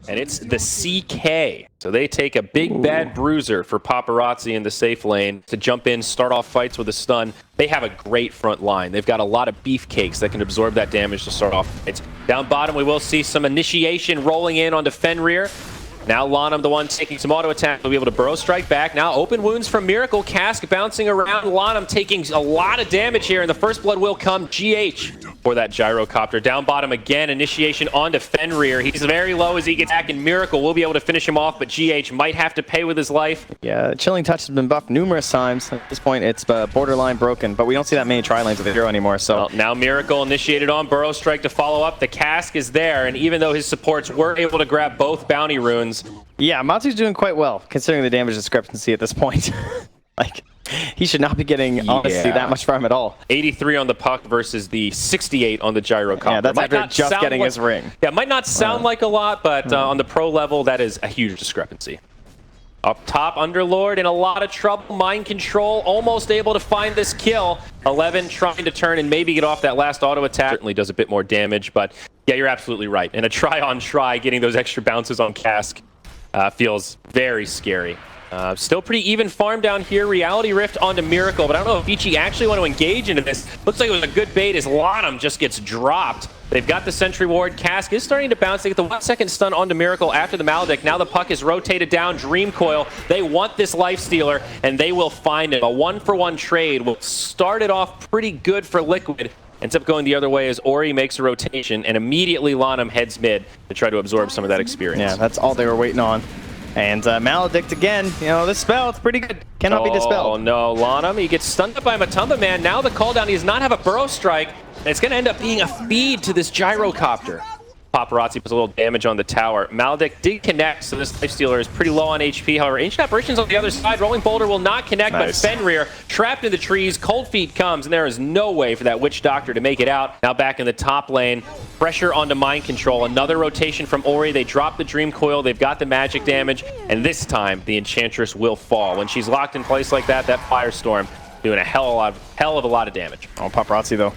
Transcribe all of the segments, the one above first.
and it's the CK. So they take a big bad bruiser for Paparazzi in the safe lane to jump in, start off fights with a stun. They have a great front line. They've got a lot of beefcakes that can absorb that damage to start off fights. Down bottom, we will see some initiation rolling in onto Fenrir. Now Lanham, the one taking some auto attack, will be able to burrow strike back. Now open wounds from Miracle. Cask bouncing around. Lanham taking a lot of damage here, and the first blood will come. GH for that gyrocopter. Down bottom again, initiation onto Fenrir. He's very low as he gets back, and Miracle will be able to finish him off, but GH might have to pay with his life. Yeah, Chilling Touch has been buffed numerous times. At this point, it's borderline broken, but we don't see that many tri-lanes with the hero anymore, so... Well, now Miracle initiated on burrow strike to follow up. The Cask is there, and even though his supports were able to grab both bounty runes... Yeah, Matsu's doing quite well, considering the damage discrepancy at this point. Like, he should not be getting, honestly, that much farm at all. 83 on the puck versus the 68 on the gyrocopter. Yeah, that's after just getting his ring. Yeah, it might not sound like a lot, but on the pro level, that is a huge discrepancy. Up top, Underlord in a lot of trouble. Mind Control almost able to find this kill. 11 trying to turn and maybe get off that last auto attack. Certainly does a bit more damage, but yeah, you're absolutely right. And a try-on-try, getting those extra bounces on Cask feels very scary. Still pretty even farm down here. Reality Rift onto Miracle, but I don't know if Vici actually want to engage into this. Looks like it was a good bait as Lanham just gets dropped. They've got the Sentry Ward. Cask is starting to bounce. They get the 1 second stun onto Miracle after the Maledict. Now the puck is rotated down. Dream Coil. They want this Lifestealer, and they will find it. A 1-for-1 trade will start it off pretty good for Liquid. Ends up going the other way as Ori makes a rotation, and immediately Lanham heads mid to try to absorb some of that experience. Yeah, that's all they were waiting on. And Maledict again, you know, this spell, it's pretty good. Cannot be dispelled. Oh no, Lanham, he gets stunned up by Matumba Man. Now the call down, he does not have a burrow strike, and it's going to end up being a feed to this gyrocopter. Paparazzi puts a little damage on the tower. Maledict did connect, so this Lifestealer is pretty low on HP. However, Ancient Apparitions on the other side. Rolling Boulder will not connect, but Fenrir trapped in the trees. Cold Feet comes, and there is no way for that Witch Doctor to make it out. Now back in the top lane. Pressure onto Mind Control. Another rotation from Ori. They drop the Dream Coil. They've got the magic damage, and this time the Enchantress will fall. When she's locked in place like that, that Firestorm doing a hell of a lot of damage. Oh, Paparazzi though.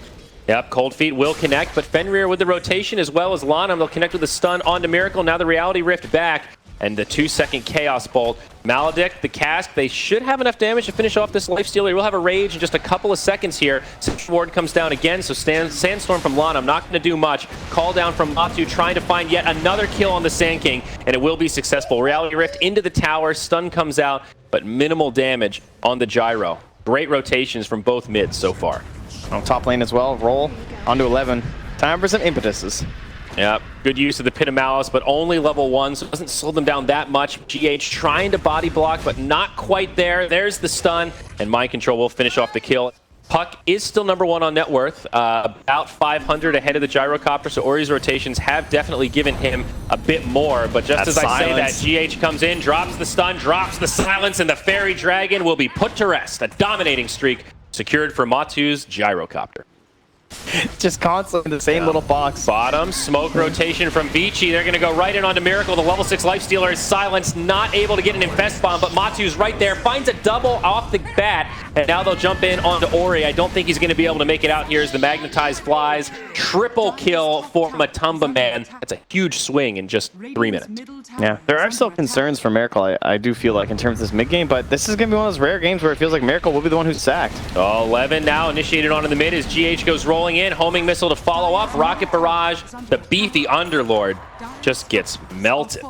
Yep, Cold Feet will connect, but Fenrir with the rotation as well as Lanham. They'll connect with the stun onto Miracle. Now the Reality Rift back, and the 2-second Chaos Bolt. Maledict, the Cask, they should have enough damage to finish off this Lifestealer. We'll have a Rage in just a couple of seconds here. Sentry Ward comes down again, so Sandstorm from Lanham, not going to do much. Call down from Matsu, trying to find yet another kill on the Sand King, and it will be successful. Reality Rift into the tower, stun comes out, but minimal damage on the Gyro. Great rotations from both mids so far. On top lane as well, roll onto 11. Time for some impetuses. Yeah, good use of the Pit of Malice, but only level 1, so it doesn't slow them down that much. GH trying to body block, but not quite there. There's the stun, and Mind Control will finish off the kill. Puck is still #1 on net worth, about 500 ahead of the Gyrocopter, so Ori's rotations have definitely given him a bit more, but just as I say that, GH comes in, drops the stun, drops the silence, and the Fairy Dragon will be put to rest. A dominating streak secured for Matu's Gyrocopter. Just constantly in the same little box. Bottom, smoke rotation from Vici. They're going to go right in onto Miracle. The level 6 Lifestealer is silenced, not able to get an Infest Bomb, but Matu's right there, finds a double off the bat, and now they'll jump in onto Ori. I don't think he's going to be able to make it out here as the Magnetized flies. Triple kill for Matumba Man. That's a huge swing in just 3 minutes. Yeah, there are still concerns for Miracle, I do feel like, in terms of this mid-game, but this is going to be one of those rare games where it feels like Miracle will be the one who's sacked. 11 now initiated onto the mid as GH goes rolling in. Homing missile to follow up. Rocket barrage. The beefy Underlord just gets melted.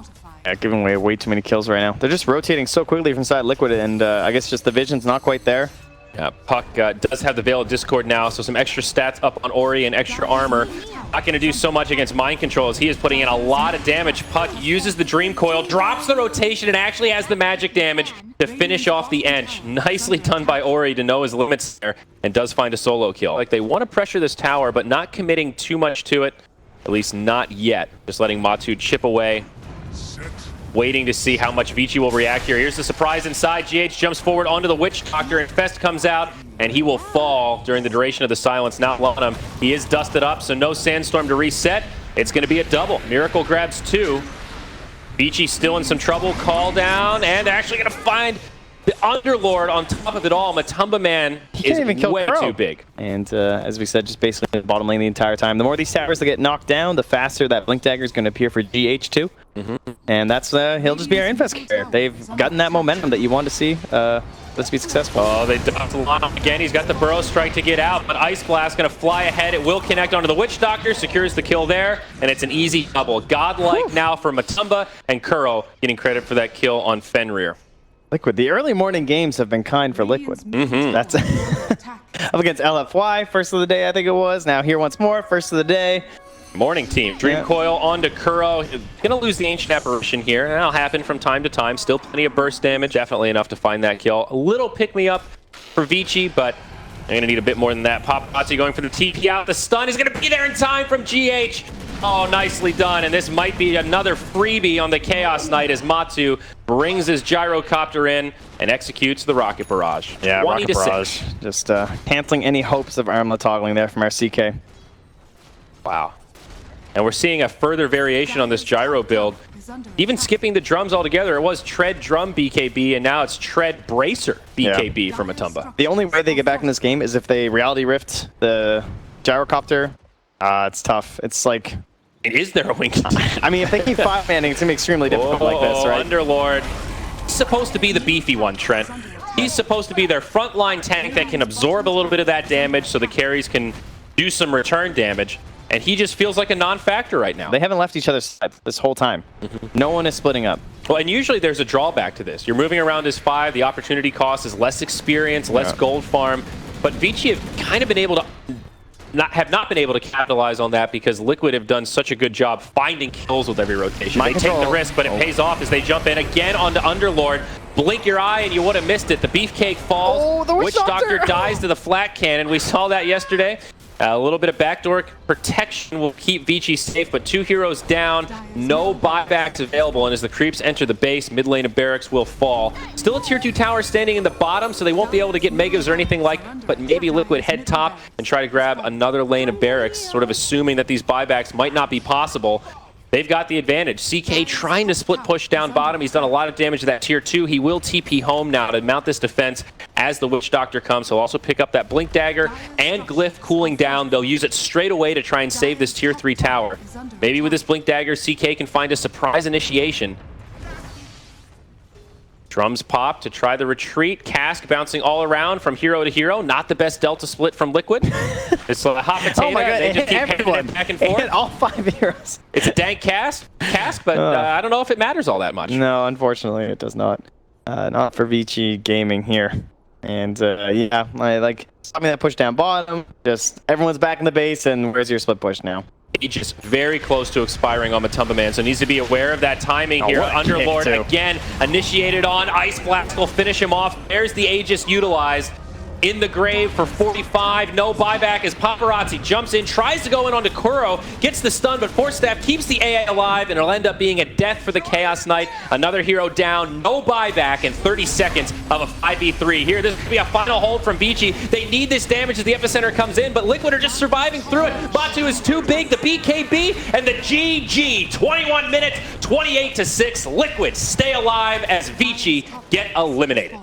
Yeah, giving away way too many kills right now. They're just rotating so quickly from side Liquid, and I guess just the vision's not quite there. Yeah, Puck does have the Veil of Discord now, so some extra stats up on Ori and extra armor. Not going to do so much against Mind Control as he is putting in a lot of damage. Puck uses the Dream Coil, drops the rotation, and actually has the magic damage to finish off the Ench. Nicely done by Ori to know his limits there, and does find a solo kill. Like, they want to pressure this tower, but not committing too much to it. At least not yet. Just letting Matu chip away. Waiting to see how much Vici will react here. Here's the surprise inside. GH jumps forward onto the Witch Doctor, and Fest comes out, and he will fall during the duration of the silence. Not Lanham. He is dusted up, so no Sandstorm to reset. It's going to be a double. Miracle grabs 2. Vici still in some trouble. Call down, and they're actually going to find the Underlord on top of it all. Matumba Man is way too big. And as we said, just basically in the bottom lane the entire time. The more these towers that get knocked down, the faster that Blink Dagger is going to appear for GH2. And that's he'll just be our infest carrier. They've gotten that momentum that you want to see. Let's be successful. Oh, they ducked the line again. He's got the Burrow Strike to get out, but Ice Blast going to fly ahead. It will connect onto the Witch Doctor, secures the kill there, and it's an easy double. Godlike now for Matumba, and Kuro getting credit for that kill on Fenrir. Liquid. The early morning games have been kind for Liquid. That's up against LFY, first of the day, I think it was. Now here once more, first of the day. Morning team. Dream Coil onto Kuro. Gonna lose the Ancient Apparition here. That'll happen from time to time. Still plenty of burst damage. Definitely enough to find that kill. A little pick-me-up for Vici, but I'm gonna need a bit more than that. Paparazzi going for the TP out. The stun is gonna be there in time from GH. Oh, nicely done. And this might be another freebie on the Chaos Knight as Matu brings his gyrocopter in and executes the Rocket Barrage. Yeah, Rocket Barrage. Just canceling any hopes of armlet toggling there from our CK. Wow. And we're seeing a further variation on this gyro build. Even skipping the drums altogether, it was Tread Drum BKB, and now it's Tread Bracer BKB for Matumba. The only way they get back in this game is if they Reality Rift the gyrocopter. It's tough. It's like... Is there a wing? I mean, if they keep 5-manning, it's going to be extremely difficult like this, right? Underlord. He's supposed to be the beefy one, Trent. He's supposed to be their frontline tank that can absorb a little bit of that damage so the carries can do some return damage. And he just feels like a non-factor right now. They haven't left each other's side this whole time. No one is splitting up. Well, and usually there's a drawback to this. You're moving around as 5. The opportunity cost is less experience, less gold farm. But Vici have kind of been able to not been able to capitalize on that because Liquid have done such a good job finding kills with every rotation. They take the risk, but it pays off as they jump in again onto Underlord. Blink your eye and you would have missed it. The Beefcake falls. The Witch Doctor dies to the flat cannon. We saw that yesterday. A little bit of backdoor protection will keep Vici safe, but 2 heroes down, no buybacks available, and as the creeps enter the base, mid lane of barracks will fall. Still a tier 2 tower standing in the bottom, so they won't be able to get megas or anything like that, but maybe Liquid head top and try to grab another lane of barracks, sort of assuming that these buybacks might not be possible. They've got the advantage. CK trying to split push down bottom. He's done a lot of damage to that tier 2. He will TP home now to mount this defense as the Witch Doctor comes. He'll also pick up that Blink Dagger and Glyph cooling down. They'll use it straight away to try and save this tier 3 tower. Maybe with this Blink Dagger, CK can find a surprise initiation. Drums pop to try the retreat. Cask bouncing all around from hero to hero. Not the best delta split from Liquid. It's a hot potato. Oh my God, they just keep everyone back and forth. All 5 heroes. It's a dank cask, but I don't know if it matters all that much. No, unfortunately, it does not. Not for Vici Gaming here. And yeah, I like stopping that push down bottom. Just everyone's back in the base, and where's your split push now? Just very close to expiring on Matumba Man, so needs to be aware of that timing here. Underlord again initiated on. Ice Blast will finish him off. There's the Aegis utilized. In the grave for 45. No buyback as Paparazzi jumps in, tries to go in onto Kuro, gets the stun, but Force Staff keeps the AA alive, and it'll end up being a death for the Chaos Knight. Another hero down, no buyback, in 30 seconds of a 5v3 here. This could be a final hold from Vici. They need this damage as the epicenter comes in, but Liquid are just surviving through it. Batu is too big, the BKB, and the GG. 21 minutes, 28-6. Liquid stay alive as Vici get eliminated.